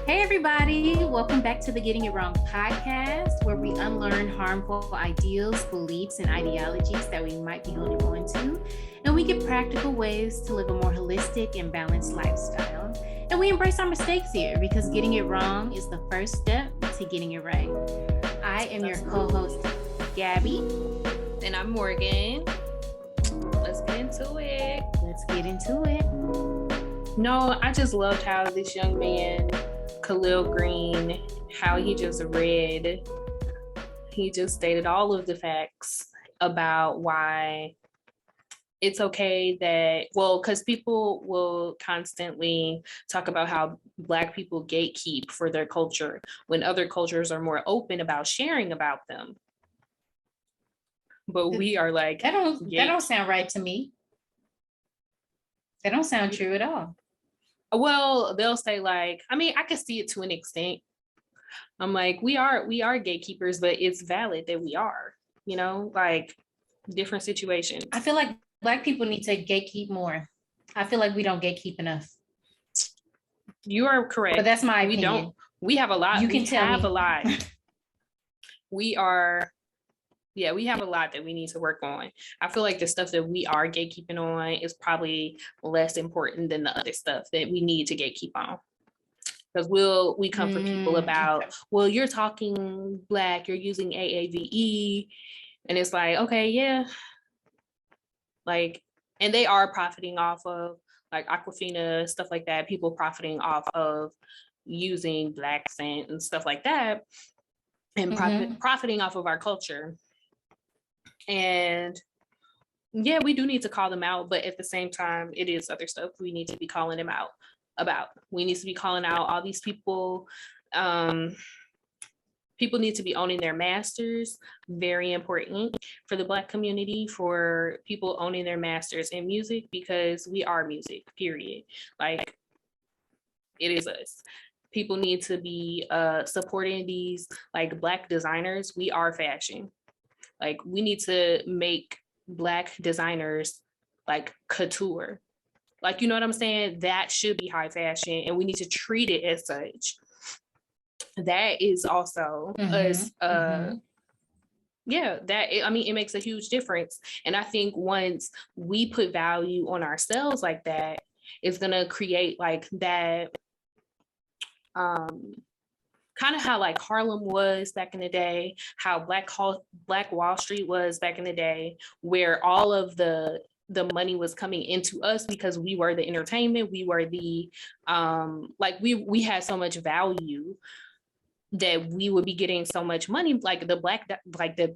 Hey, everybody. Welcome back to the Getting It Wrong podcast, where we unlearn harmful ideals, beliefs, and ideologies that we might be holding on to. And we get practical ways to live a more holistic and balanced lifestyle. And we embrace our mistakes here because getting it wrong is the first step to getting it right. I am your co host, Gabby. And I'm Morgan. Let's get into it. Let's get into it. No, I just loved how this young man, Khalil Green, how he just stated all of the facts about why it's okay that, because people will constantly talk about how Black people gatekeep for their culture when other cultures are more open about sharing about them. But we are like, that don't sound right to me. That don't sound true at all. Well, they'll say like, I mean, I can see it to an extent. I'm like, we are gatekeepers, but it's valid that we are, like different situations. I feel like Black people need to gatekeep more. I feel like we don't gatekeep enough. You are correct. But that's my opinion. We don't. We have a lot. You can tell me. A lot. We have a lot that we need to work on. I feel like the stuff that we are gatekeeping on is probably less important than the other stuff that we need to gatekeep on. Because we come for people about, well, you're talking Black, you're using AAVE, and it's like, okay, yeah. Like, and they are profiting off of like Aquafina, stuff like that, people profiting off of using Black scent and stuff like that, and profiting off of our culture. And yeah, we do need to call them out, but at the same time, it is other stuff we need to be calling them out about. We need to be calling out all these people. People need to be owning their masters. Very important for the Black community, for people owning their masters in music, because we are music, period. Like, it is us. People need to be supporting these like Black designers. We are fashion. Like, we need to make Black designers like couture. Like, you know what I'm saying? That should be high fashion, and we need to treat it as such. That is also us. Yeah, it makes a huge difference. And I think once we put value on ourselves like that, it's gonna create like that. Kind of how like Harlem was back in the day, how Black Wall Street was back in the day, where all of the money was coming into us because we were the entertainment, we were the we had so much value that we would be getting so much money. Like the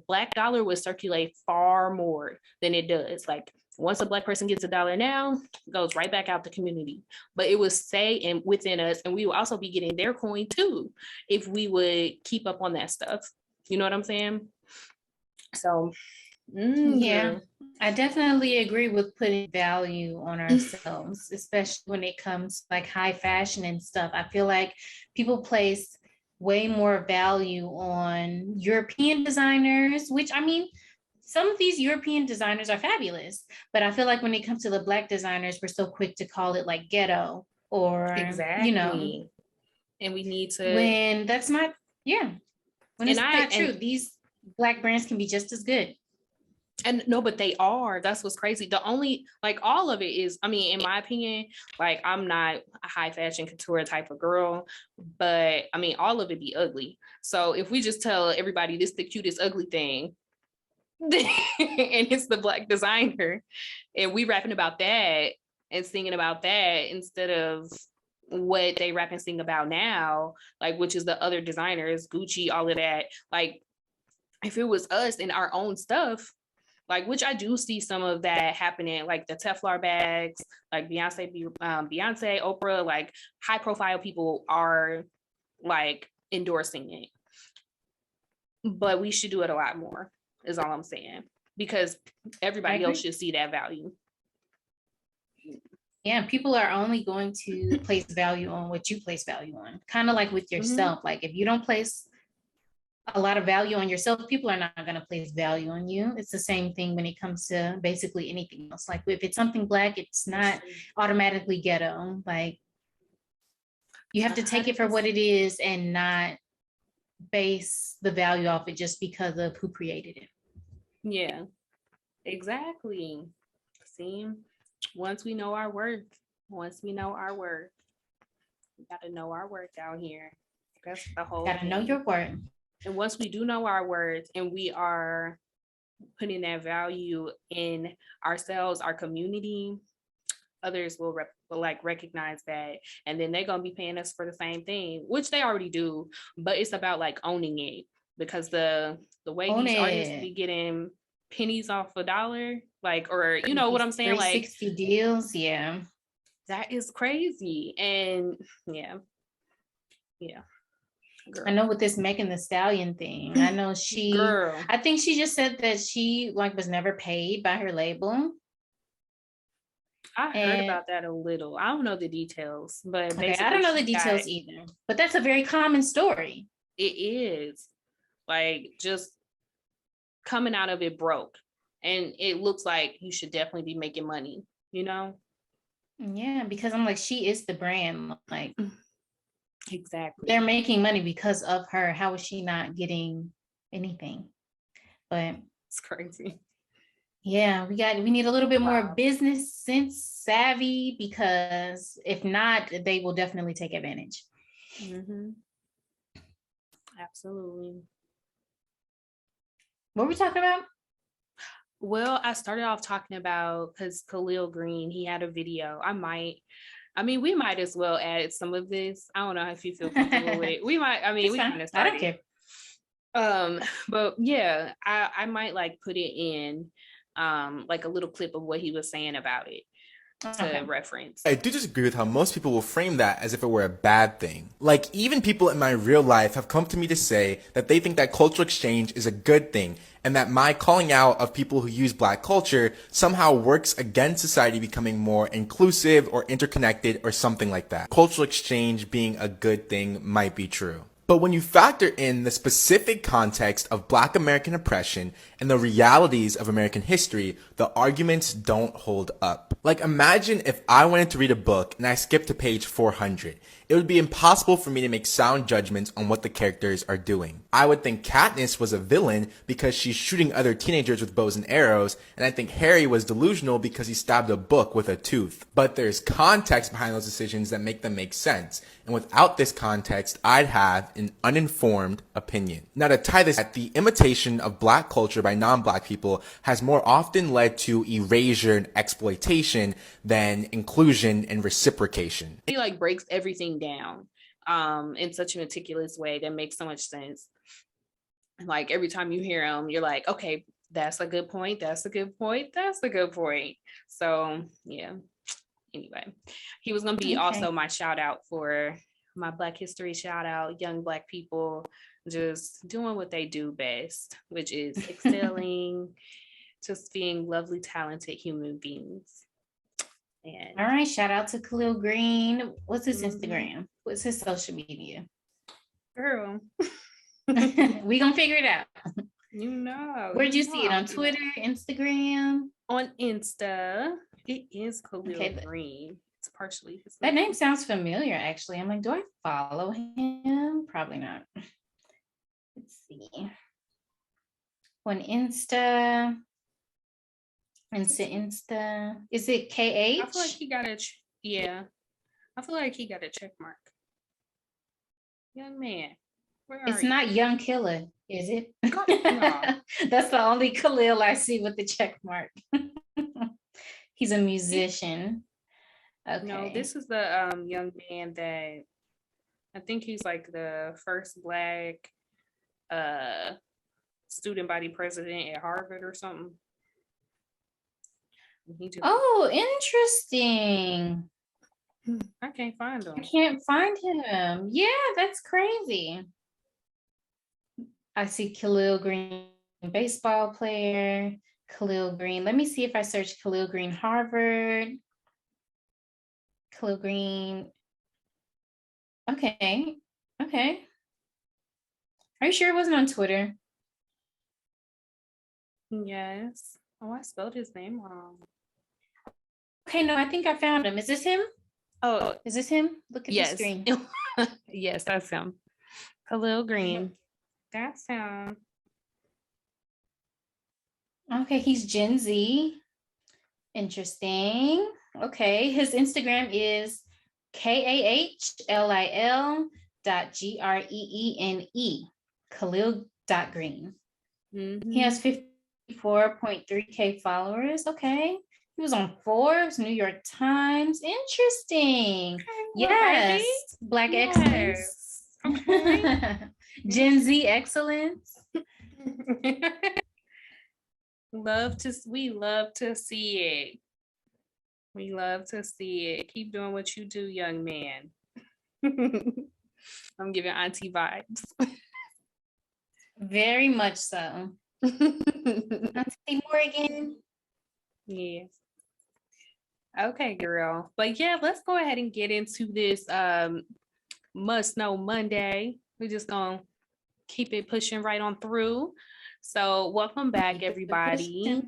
Black dollar would circulate far more than it does. Like, once a Black person gets $1 now, it goes right back out the community. But it would stay within us, and we would also be getting their coin too if we would keep up on that stuff. You know what I'm saying? So, yeah, I definitely agree with putting value on ourselves, especially when it comes to like high fashion and stuff. I feel like people place way more value on European designers, which, I mean, some of these European designers are fabulous, but I feel like when it comes to the Black designers, we're so quick to call it like ghetto or, exactly. And we need to, when that's not, when it's not true. These Black brands can be just as good. And no, but they are. That's what's crazy. The only, like, all of it is, I mean, in my opinion, like, I'm not a high fashion couture type of girl, but I mean, all of it be ugly. So if we just tell everybody this is the cutest ugly thing, and it's the Black designer, and we rapping about that and singing about that instead of what they rap and sing about now, like, which is the other designers, Gucci, all of that. Like, if it was us and our own stuff, like, which I do see some of that happening, like the Teflon bags, like Beyonce, Oprah, like high profile people are like endorsing it. But we should do it a lot more, is all I'm saying, because everybody else should see that value. Yeah, people are only going to place value on what you place value on. Kind of like with yourself. Like, if you don't place a lot of value on yourself, people are not going to place value on you. It's the same thing when it comes to basically anything else. Like, if it's something Black, it's not automatically ghetto. Like, You have to take it for what it is and not base the value off it just because of who created it. Yeah, exactly. See, once we know our worth, once we know our worth, we got to know our worth out here. That's the whole Gotta thing. know your worth. And once we do know our worth and we are putting that value in ourselves, our community, others will like recognize that, and then they're gonna be paying us for the same thing, which they already do. But it's about like owning it, because the way Own these artists it. be getting pennies off a dollar, like, or you know what I'm saying, like 360 deals, yeah. that is crazy. And yeah, I girl, know with this Megan the Stallion thing, I know girl, I think she just said that she like was never paid by her label. I heard And about that a little. I don't know the details, but okay, basically I don't know the she got, details either, but that's a very common story. it is like just coming out of it broke, and it looks like you should definitely be making money, you know. Yeah, because I'm like, she is the brand. Like, Exactly. they're making money because of her. How is she not getting anything? But It's crazy. yeah, we need a little bit more Wow. business sense savvy, because if not, they will definitely take advantage. Mm-hmm. Absolutely. What were we talking about? Well, I started off talking about, because Khalil Green, he had a video. We might as well add some of this. I don't know if you feel comfortable with it. We might, It's we fine. kind of I don't started. care. But yeah, I might like put it in like a little clip of what he was saying about it to reference. I do disagree with how most people will frame that as if it were a bad thing. Like, even people in my real life have come to me to say that they think that cultural exchange is a good thing, and that my calling out of people who use Black culture somehow works against society becoming more inclusive or interconnected or something like that. Cultural exchange being a good thing might be true. But when you factor in the specific context of Black American oppression and the realities of American history, the arguments don't hold up. Like, imagine if I wanted to read a book and I skipped to page 400. It would be impossible for me to make sound judgments on what the characters are doing. I would think Katniss was a villain because she's shooting other teenagers with bows and arrows, and I think Harry was delusional because he stabbed a book with a tooth. But there's context behind those decisions that make them make sense, and without this context, I'd have an uninformed opinion. Now, to tie this, the imitation of Black culture by non-Black people has more often led to erasure and exploitation than inclusion and reciprocation. He like breaks everything down in such a meticulous way that makes so much sense. Like every time you hear him, you're like, okay, that's a good point, that's a good point, that's a good point. So yeah, anyway, he was going to be also my shout out for my Black history shout out. Young Black people just doing what they do best, which is excelling, just being lovely, talented human beings. And all right, shout out to Khalil Green. What's his Instagram? What's his social media? Girl. We gonna figure it out. You know. Where'd you see it? On Twitter, Instagram? On Insta. It is Khalil Green. It's partially his that name sounds familiar, actually. I'm like, do I follow him? Probably not. Let's see. On Insta. Insta. Is it KH? I feel like he got a I feel like he got a check mark. Young man. It's not Young Killer, is it? No. That's the only Khalil I see with the check mark. He's a musician. Okay. No, this is the young man that I think he's like the first Black student body president at Harvard or something. Oh, interesting. I can't find him. I can't find him. Yeah, that's crazy. I see Khalil Green, baseball player. Khalil Green. Let me see if I search Khalil Green, Harvard. Khalil Green. Okay. Okay. Are you sure it wasn't on Twitter? Yes. Oh, I spelled his name wrong. Okay, no, I think I found him. Is this him? Oh, is this him? Look at the screen. Yes, that's him. Khalil Green. That's him. Okay, he's Gen Z. Interesting. Okay, his Instagram is KAHLIL.GREENE, Khalil.Green. He has 54.3K followers. Okay. He was on Forbes, New York Times. Interesting. Okay, Yes. Black excellence. Okay. Gen Z excellence. We love to see it. We love to see it. Keep doing what you do, young man. I'm giving auntie vibes. Very much so. Auntie Morgan. Yeah. Okay, girl. But yeah, let's go ahead and get into this Must Know Monday. We're just gonna keep it pushing right on through. So welcome back, everybody.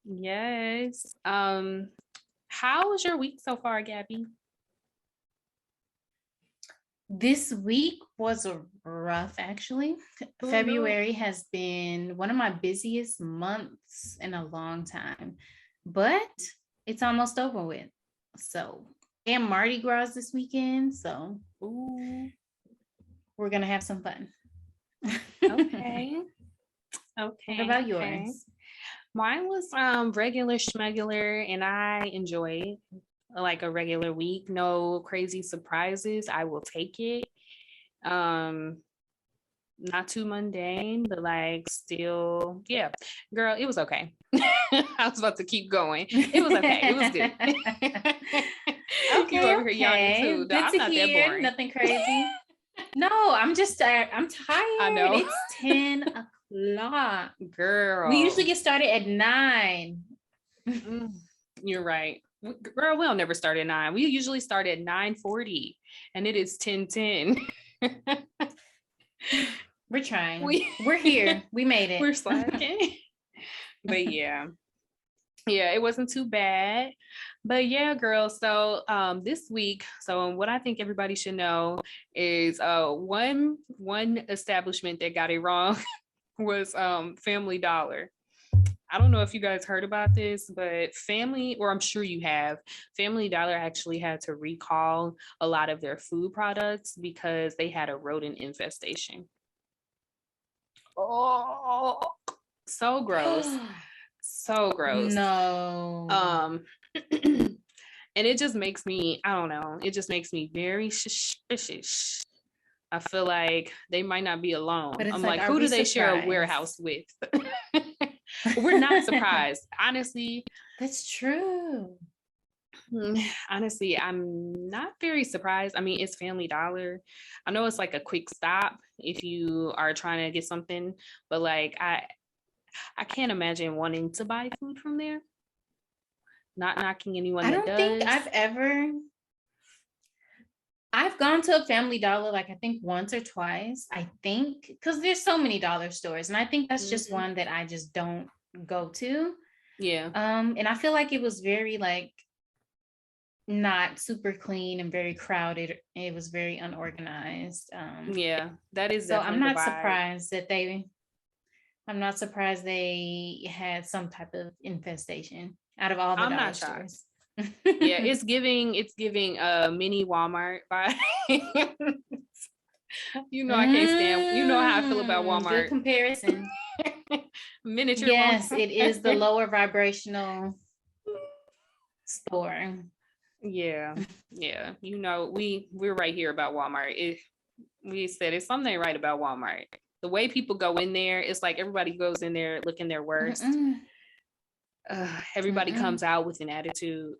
Yes. How was your week so far, Gabby? This week was rough, actually. Oh, February has been one of my busiest months in a long time, but it's almost over with. So, and Mardi Gras this weekend. So, we're going to have some fun. Okay. Okay. What about yours? Mine was regular schmegular, and I enjoyed like a regular week. No crazy surprises. I will take it. Not too mundane, but like still, yeah, girl, it was okay. I was about to keep going. It was okay. It was good. Okay, You over here yawning too. Good I'm to not hear. that boring. Nothing crazy. No, I'm tired. I know. It's 10 o'clock. Girl. We usually get started at 9. You're right. Girl, we'll never start at 9. We usually start at 9:40 and it is 10:10. We're trying. We're here. We made it. We're slacking. But yeah. Yeah, it wasn't too bad. But yeah, girl. So this week, so what I think everybody should know is one establishment that got it wrong was Family Dollar. I don't know if you guys heard about this, but I'm sure you have, Family Dollar actually had to recall a lot of their food products because they had a rodent infestation. Oh, so gross. So gross. No. And it just makes me, I don't know, it just makes me very suspicious. I feel like they might not be alone. I'm like, who do they share a warehouse with? We're not surprised. Honestly. That's true. Honestly, I'm not very surprised. I mean, it's Family Dollar. I know it's like a quick stop if you are trying to get something, but like I can't imagine wanting to buy food from there. Not knocking anyone that does. I don't think I've gone to a Family Dollar like I think once or twice. I think because there's so many dollar stores, and I think that's just one that I just don't go to. Yeah. And I feel like it was very like not super clean and very crowded. It was very unorganized. Yeah, that is. So I'm not surprised they had some type of infestation out of all the dollar stores. Yeah, it's giving a mini Walmart vibe. You know, I can't stand. You know how I feel about Walmart. Good comparison. Miniature. Yes, Walmart. It is the lower vibrational store. Yeah. You know, we're right here about Walmart. We said it's something right about Walmart. The way people go in there, it's like everybody goes in there looking their worst. Everybody comes out with an attitude.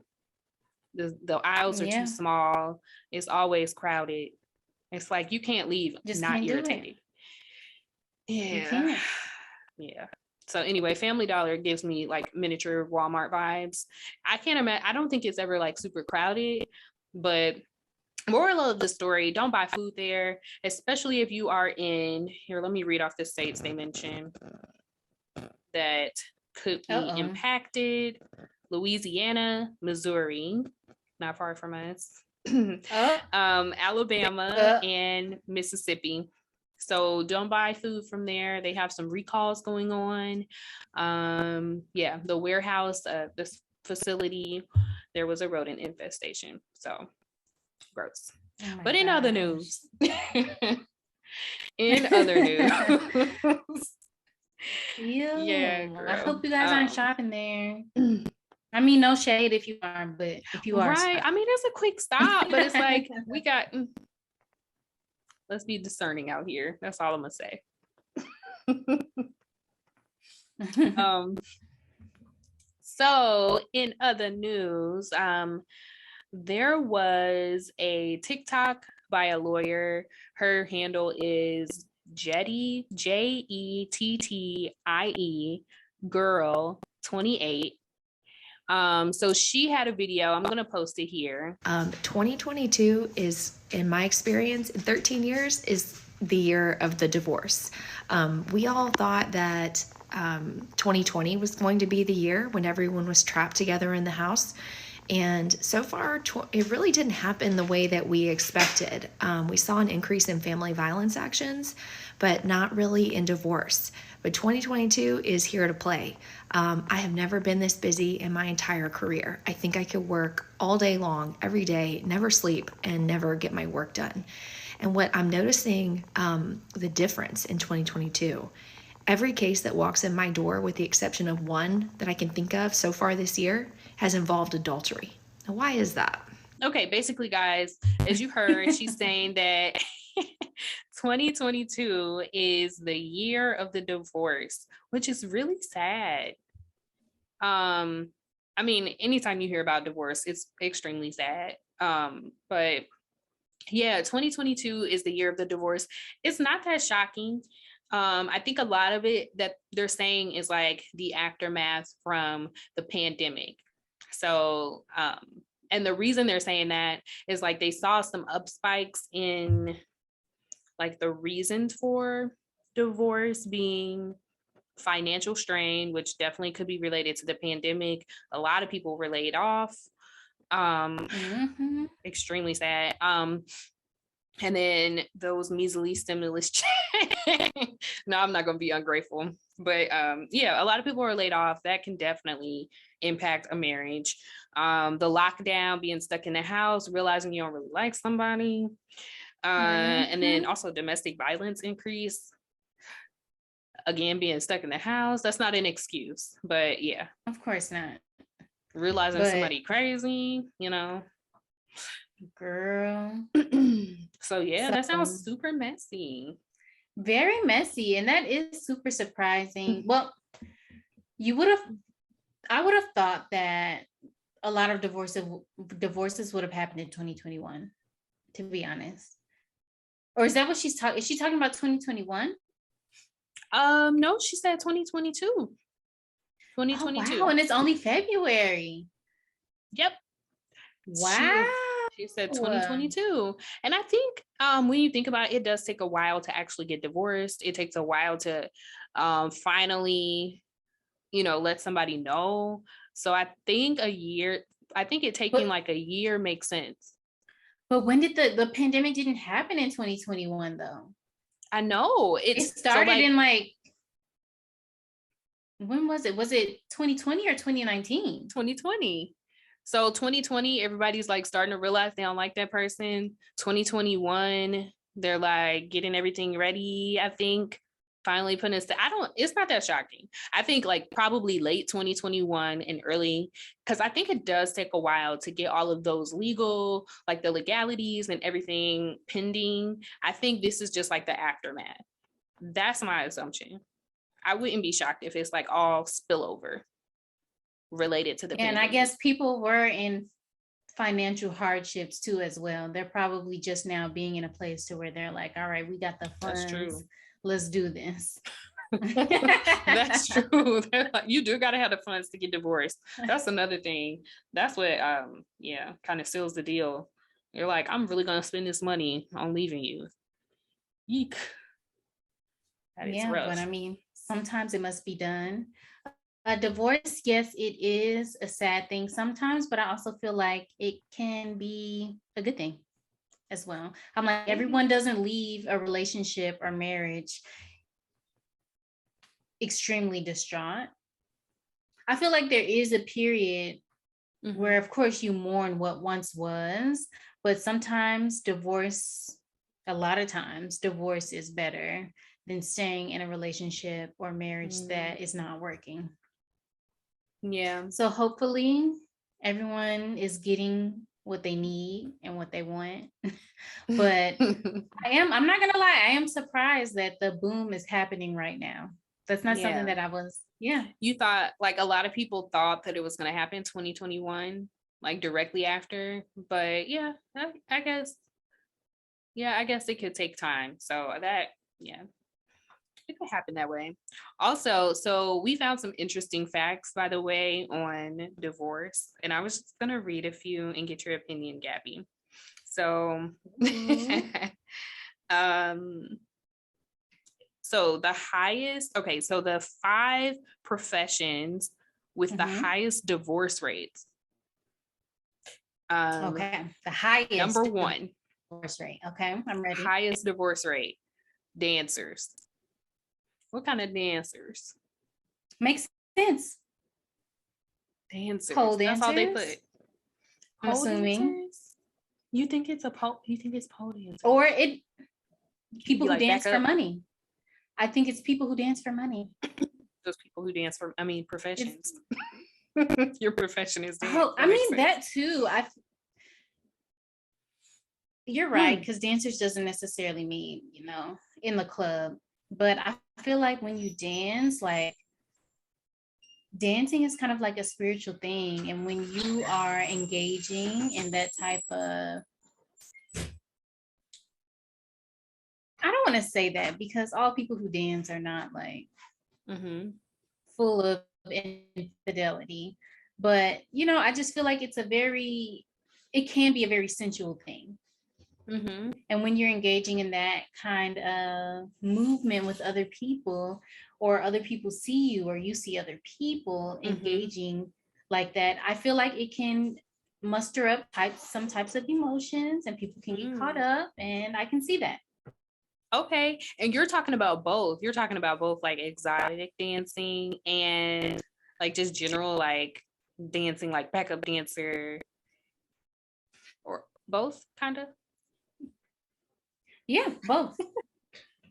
The aisles are too small. It's always crowded. It's like you can't leave not irritated. Yeah. Yeah. So anyway, Family Dollar gives me like miniature Walmart vibes. I can't imagine. I don't think it's ever like super crowded, but moral of the story, don't buy food there, especially if you are in here. Let me read off the states they mentioned that could be impacted. Louisiana, Missouri, not far from us. Alabama and Mississippi. So don't buy food from there. They have some recalls going on. The warehouse, this facility, there was a rodent infestation. So gross. But in other news, yeah, I hope you guys aren't shopping there. I mean, no shade if you are, but if you are, right? Stop. I mean, it's a quick stop, but it's like we got. Let's be discerning out here. That's all I'm gonna say. So in other news, there was a TikTok by a lawyer. Her handle is Jettie, Jettie girl 28. So she had a video. I'm gonna post it here. 2022 is, in my experience, in 13 years, is the year of the divorce. We all thought that 2020 was going to be the year when everyone was trapped together in the house. And so far, it really didn't happen the way that we expected. We saw an increase in family violence actions, but not really in divorce. But 2022 is here to play. I have never been this busy in my entire career. I think I could work all day long, every day, never sleep, and never get my work done. And what I'm noticing, the difference in 2022, every case that walks in my door, with the exception of one that I can think of so far this year, has involved adultery. Now, why is that? Okay, basically, guys, as you heard, she's saying that 2022 is the year of the divorce, which is really sad. I mean, anytime you hear about divorce, it's extremely sad. But yeah, 2022 is the year of the divorce. It's not that shocking. I think a lot of it that they're saying is like the aftermath from the pandemic. So, and the reason they're saying that is like they saw some up spikes in like the reasons for divorce being financial strain, which definitely could be related to the pandemic. A lot of people were laid off. Extremely sad. And then those measly stimulus checks. No, I'm not going to be ungrateful. But yeah, a lot of people are laid off. That can definitely impact a marriage. The lockdown, being stuck in the house, realizing you don't really like somebody. And then also domestic violence increase. Again, being stuck in the house. That's not an excuse. But yeah. Of course not. Realizing somebody crazy, you know. Girl. So yeah, that sounds super messy. Very messy, and that is super surprising. Well, I would have thought that a lot of divorces would have happened in 2021, to be honest. Or is that what she's talking? Is she talking about 2021? No, she said 2022. 2022. Oh, wow, and it's only February. Yep. Wow. She said 2022. And I think when you think about it, it does take a while to actually get divorced. It takes a while to finally, let somebody know. So I think it taking like a year makes sense. But when did the pandemic didn't happen in 2021 though? I know. It started in like, when was it? Was it 2020 or 2019? 2020. So 2020, everybody's like starting to realize they don't like that person. 2021, they're like getting everything ready, I think. Finally putting it, it's not that shocking. I think like probably late 2021 and early, because I think it does take a while to get all of those legal, like the legalities and everything pending. I think this is just like the aftermath. That's my assumption. I wouldn't be shocked if it's like all spillover related to the pandemic. And I guess people were in financial hardships too as well. They're probably just now being in a place to where they're like, all right, we got the funds. That's true. Let's do this. That's true. Like, you do gotta have the funds to get divorced. That's another thing. That's what kind of seals the deal. You're like, I'm really gonna spend this money on leaving you. Yeek. That is rough. But I mean, sometimes it must be done. A divorce, yes, it is a sad thing sometimes, but I also feel like it can be a good thing as well. I'm like, everyone doesn't leave a relationship or marriage extremely distraught. I feel like there is a period where, of course, you mourn what once was, but sometimes a lot of times, divorce is better than staying in a relationship or marriage that is not working. Yeah. So hopefully everyone is getting what they need and what they want. But I'm not gonna lie, I am surprised that the boom is happening right now. That's not something that I was, You thought, like, a lot of people thought that it was going to happen 2021, like directly after, but yeah, I guess, I guess it could take time. So that, it could happen that way. Also, so we found some interesting facts, by the way, on divorce, and I was just going to read a few and get your opinion, Gabby. So, so the highest, so the 5 professions with the highest divorce rates. The highest number 1 divorce rate. Okay, I'm ready. Highest divorce rate, dancers. What kind of dancers? Makes sense. Dancers. Pole dancers. That's all they put. I'm assuming. Dancers? You think it's pole dancers? Or people who like dance for money. I think it's people who dance for money. Those people who dance for, professions. Your profession is dance. Oh, I mean that too. You're right, because dancers doesn't necessarily mean, in the club. But I feel like when you dance, like dancing is kind of like a spiritual thing. And when you are engaging in that type of, I don't want to say that because all people who dance are not like full of infidelity. But, I just feel like it can be a very sensual thing. And when you're engaging in that kind of movement with other people, or other people see you, or you see other people engaging like that, I feel like it can muster up some types of emotions, and people can get caught up, and I can see that. Okay. And you're talking about both. You're talking about both like exotic dancing and like just general like dancing, like backup dancer, or both kind of? Yeah, both.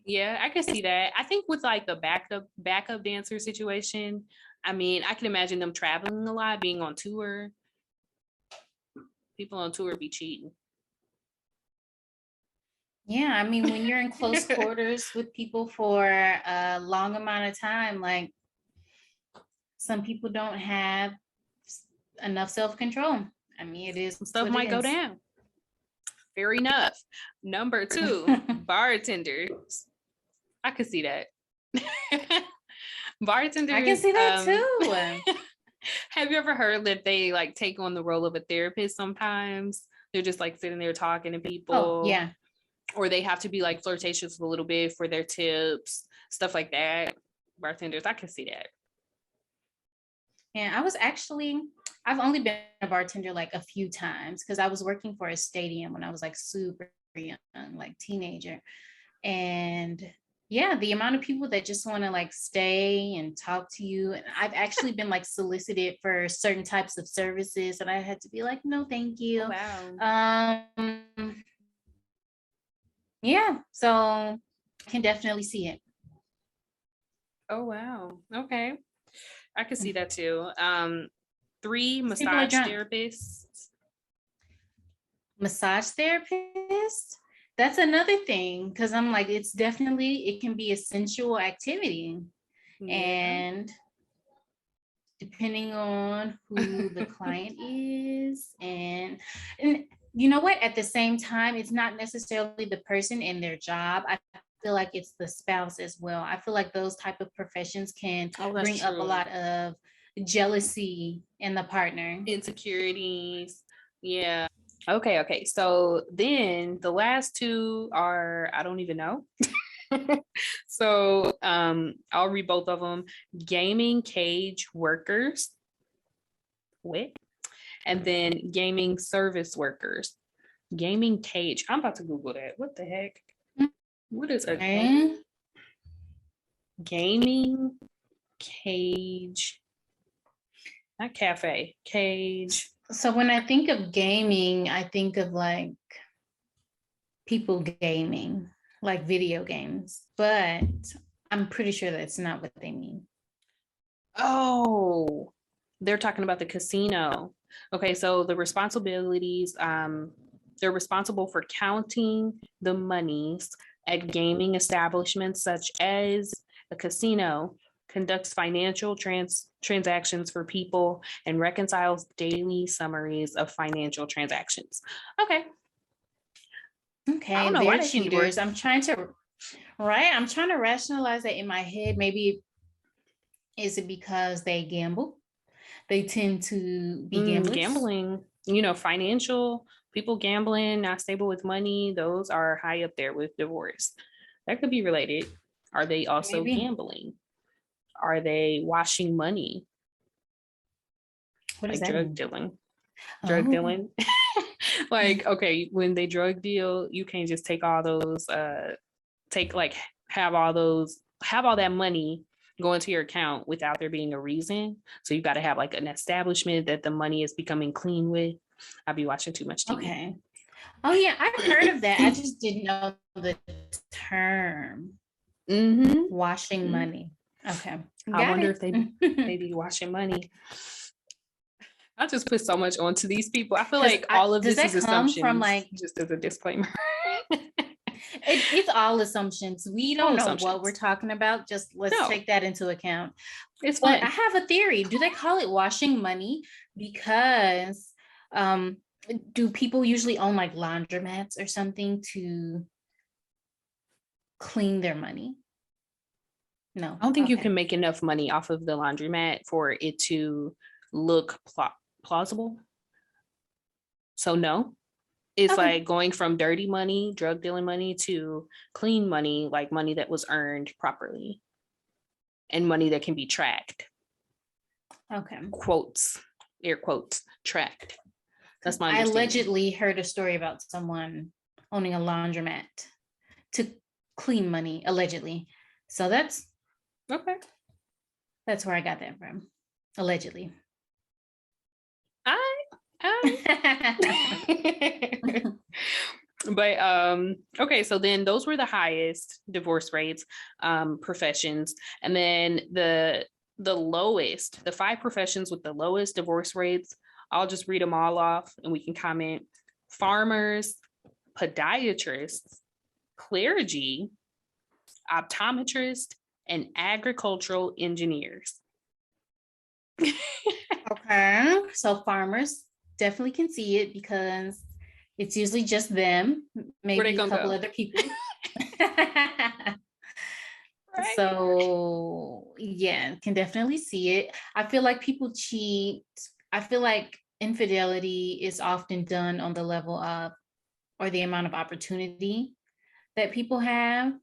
Yeah, I can see that. I think with like the backup dancer situation, I can imagine them traveling a lot, being on tour. People on tour be cheating. Yeah, when you're in close quarters with people for a long amount of time, like some people don't have enough self-control. It is some stuff might go down. Fair enough. Number 2, bartenders. I could see that. Bartenders. I can see that too. Have you ever heard that they like take on the role of a therapist sometimes? They're just like sitting there talking to people. Oh, yeah. Or they have to be like flirtatious a little bit for their tips, stuff like that. Bartenders, I can see that. Yeah, I've only been a bartender like a few times because I was working for a stadium when I was like super young, like teenager. And yeah, the amount of people that just want to like stay and talk to you. And I've actually been like solicited for certain types of services, and I had to be like, no, thank you. Oh, wow. Yeah, so I can definitely see it. Oh, wow. Okay. I can see that too. 3 massage therapists. Massage therapist? That's another thing, because I'm like, it can be a sensual activity. Yeah. And depending on who the client is, and you know what, at the same time, it's not necessarily the person and their job. I feel like it's the spouse as well. I feel like those type of professions can bring up a lot of jealousy in the partner. Insecurities. Yeah. Okay. So then the last 2 are, I don't even know. So I'll read both of them. Gaming cage workers. What? And then gaming service workers. Gaming cage. I'm about to Google that. What the heck? What is a gaming cage? Not cafe, cage. So when I think of gaming, I think of like people gaming, like video games, but I'm pretty sure that's not what they mean. Oh, they're talking about the casino. Okay, so the responsibilities, they're responsible for counting the monies at gaming establishments such as a casino, conducts financial transactions for people, and reconciles daily summaries of financial transactions. Okay. Okay, I don't know why they're they can do it. cheaters. I'm trying to rationalize that in my head. Maybe is it because they gamble? They tend to be gamblers. Gambling, financial people gambling, not stable with money, those are high up there with divorce. That could be related. Are they also Maybe. gambling? Are they washing money? What is Like that drug mean? dealing? Oh. Dealing. Like, okay, when they drug deal, you can't just take all those, have all that money go into your account without there being a reason. So you got to have like an establishment that the money is becoming clean with. I'll be watching too much TV. Okay. Oh yeah, I've heard of that. I just didn't know the term. Washing money. Okay. I wonder if they be washing money. I just put so much onto these people. I feel like all of this is assumptions. From like, just as a disclaimer. It's all assumptions. We don't know what we're talking about. Just let's take that into account. It's fun. But I have a theory. Do they call it washing money because do people usually own like laundromats or something to clean their money? No. I don't think you can make enough money off of the laundromat for it to look plausible. So no. It's like going from dirty money, drug dealing money, to clean money, like money that was earned properly and money that can be tracked. Okay. Quotes, air quotes, tracked. That's my I allegedly heard a story about someone owning a laundromat to clean money, allegedly. So that's okay. That's where I got that from. Allegedly. But okay, so then those were the highest divorce rates, professions, and then the lowest, the 5 professions with the lowest divorce rates, I'll just read them all off and we can comment. Farmers, podiatrists, clergy, optometrists, and agricultural engineers. Okay, so farmers definitely can see it because it's usually just them, maybe a couple other people. Right. So yeah, can definitely see it. I feel like people cheat. I feel like infidelity is often done on the level of, or the amount of opportunity that people have.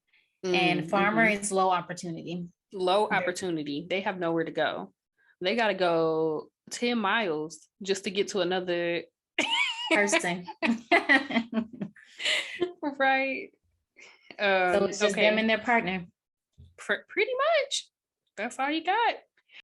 And farmer is low opportunity. Low opportunity. They have nowhere to go. They got to go 10 miles just to get to another person. Right. So it's just them and their partner. Pretty much. That's all you got.